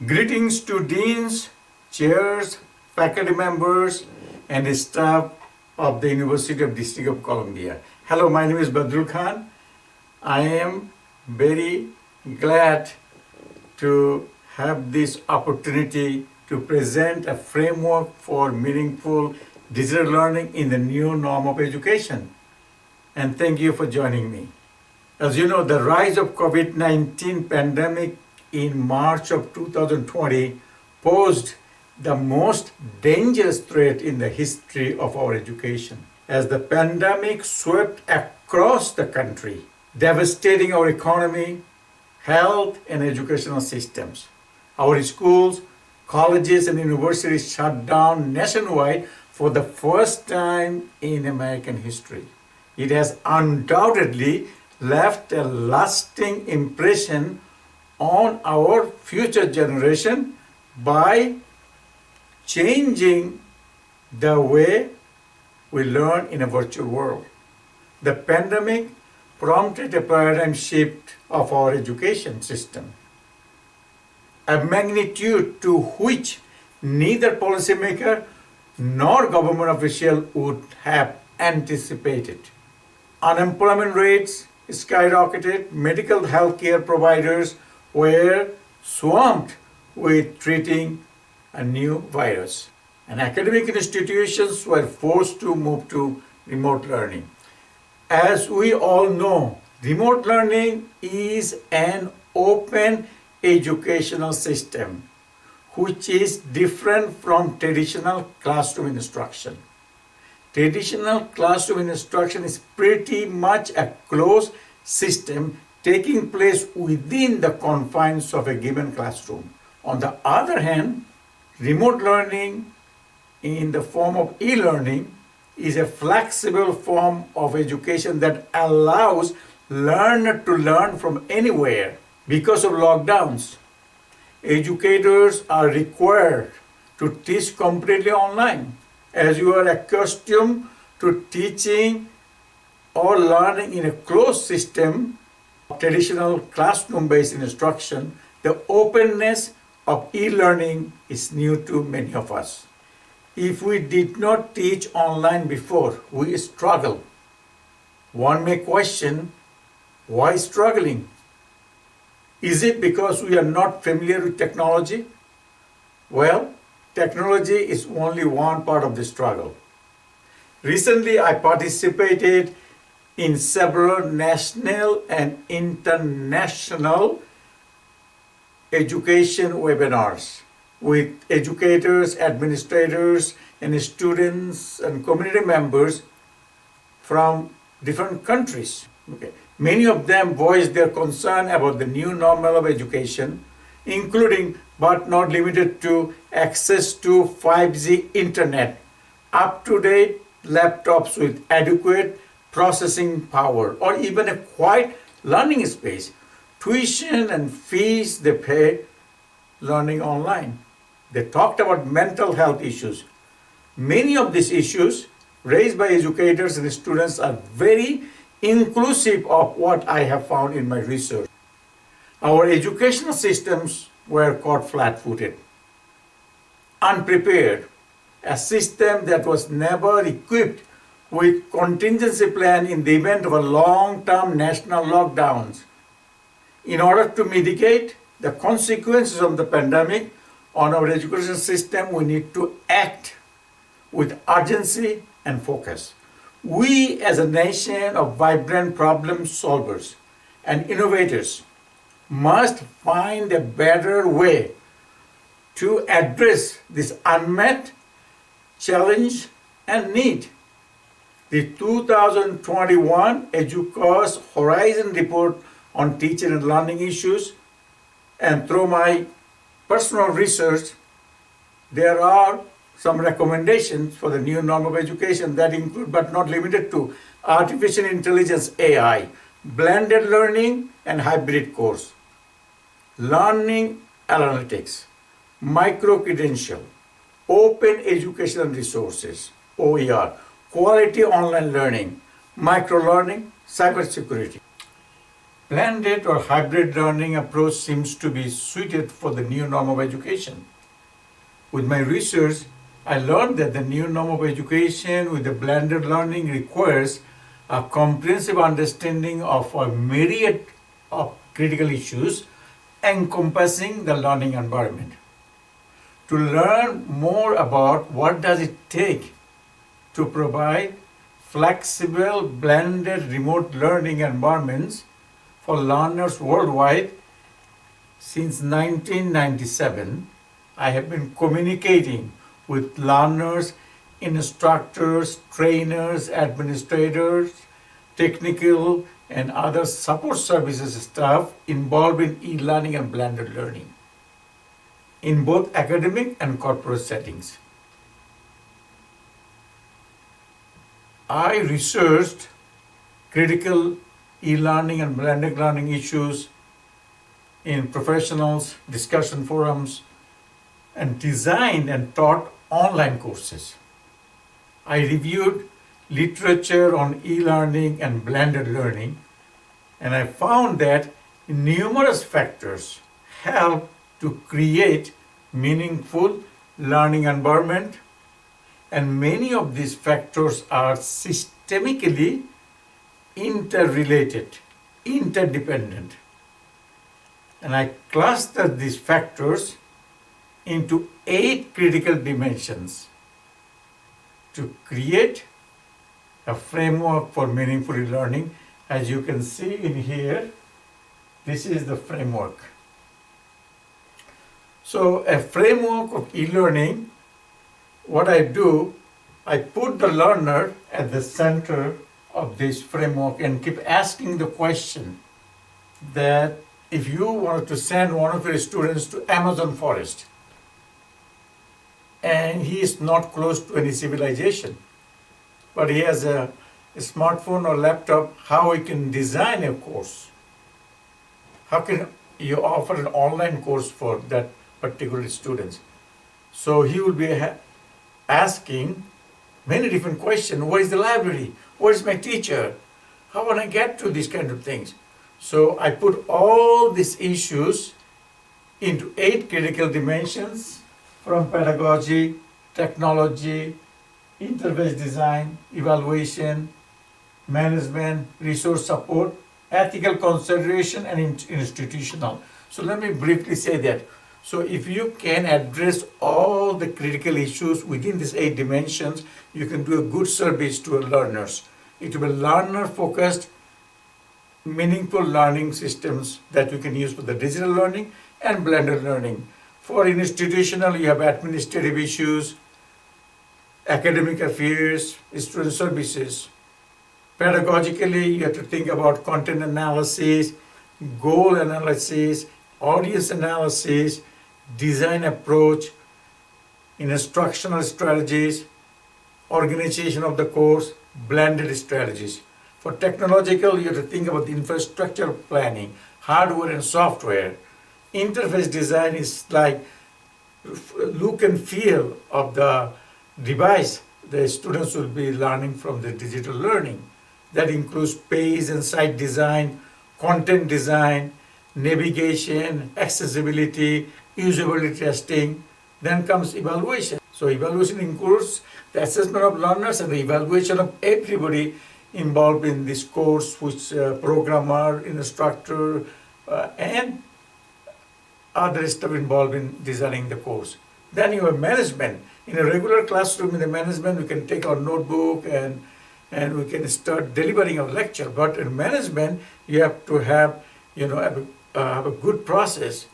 Greetings to deans, chairs, faculty members, and the staff of the University of District of Columbia. Hello, my name is Badrul Khan. I am very glad to have this opportunity to present a framework for meaningful digital learning in the new norm of education. And thank you for joining me. As you know, the rise of COVID-19 pandemic in March of 2020 posed the most dangerous threat in the history of our education, as the pandemic swept across the country, devastating our economy, health, and educational systems. Our schools, colleges, and universities shut down nationwide for the first time in American history. It has undoubtedly left a lasting impression on our future generation by changing the way we learn in a virtual world. The pandemic prompted a paradigm shift of our education system, a magnitude to which neither policymaker nor government official would have anticipated. Unemployment rates skyrocketed, medical healthcare providers were swamped with treating a new virus, and academic institutions were forced to move to remote learning. As we all know, remote learning is an open educational system which is different from traditional classroom instruction. Traditional classroom instruction is pretty much a closed system taking place within the confines of a given classroom. On the other hand, remote learning in the form of e-learning is a flexible form of education that allows learner to learn from anywhere. Because of lockdowns, educators are required to teach completely online. As you are accustomed to teaching or learning in a closed system, traditional classroom-based instruction, the openness of e-learning is new to many of us. If we did not teach online before, we struggle. One may question, why struggling? Is it because we are not familiar with technology? Well, technology is only one part of the struggle. Recently, I participated in several national and international education webinars with educators, administrators, and students and community members from different countries. Many of them voiced their concern about the new normal of education, including but not limited to access to 5G internet, up-to-date laptops with adequate processing power, or even a quiet learning space, tuition and fees they pay learning online. They talked about mental health issues. Many of these issues raised by educators and students are very inclusive of what I have found in my research. Our educational systems were caught flat-footed, unprepared, a system that was never equipped with contingency plan in the event of a long-term national lockdowns. In order to mitigate the consequences of the pandemic on our education system, we need to act with urgency and focus. We as a nation of vibrant problem solvers and innovators must find a better way to address this unmet challenge and need. The 2021 EDUCAUSE Horizon Report on teaching and learning issues, and through my personal research, there are some recommendations for the new norm of education that include but not limited to artificial intelligence AI, blended learning and hybrid course, learning analytics, micro-credential, open educational resources, OER, quality online learning, micro-learning, cybersecurity. blended or hybrid learning approach seems to be suited for the new norm of education. With my research, I learned that the new norm of education with the blended learning requires a comprehensive understanding of a myriad of critical issues encompassing the learning environment. To learn more about what does it take to provide flexible, blended remote learning environments for learners worldwide, since 1997, I have been communicating with learners, instructors, trainers, administrators, technical and other support services staff involved in e-learning and blended learning in both academic and corporate settings. I researched critical e-learning and blended learning issues in professionals, discussion forums, and designed and taught online courses. I reviewed literature on e-learning and blended learning, and I found that numerous factors help to create meaningful learning environment, and many of these factors are systemically interrelated, interdependent. And I clustered these factors into 8 critical dimensions to create a framework for meaningful learning. As you can see in here, this is the framework. So a framework of e-learning, what I do, I put the learner at the center of this framework and keep asking the question that if you wanted to send one of your students to Amazon forest and he is not close to any civilization, but he has a smartphone or laptop, how he can design a course? How can you offer an online course for that particular students? So he will be asking many different questions. Where is the library? Where is my teacher? How will I get to these kind of things? So I put all these issues into 8 critical dimensions, from pedagogy, technology, interface design, evaluation, management, resource support, ethical consideration, and institutional. So let me briefly say that. So if you can address all the critical issues within these 8 dimensions, you can do a good service to our learners. It will be learner-focused, meaningful learning systems that you can use for the digital learning and blended learning. For institutional, you have administrative issues, academic affairs, student services. Pedagogically, you have to think about content analysis, goal analysis, audience analysis, design approach, instructional strategies, organization of the course, blended strategies. For technological, you have to think about the infrastructure planning, hardware and software. Interface design is like look and feel of the device the students will be learning from the digital learning. That includes page and site design, content design, navigation, accessibility, usability testing. Then comes evaluation. So evaluation includes the assessment of learners and the evaluation of everybody involved in this course, which programmer, instructor, and other stuff involved in designing the course. Then you have management. In a regular classroom, in the management, we can take our notebook and we can start delivering a lecture. But in management, you have to have, have a good process.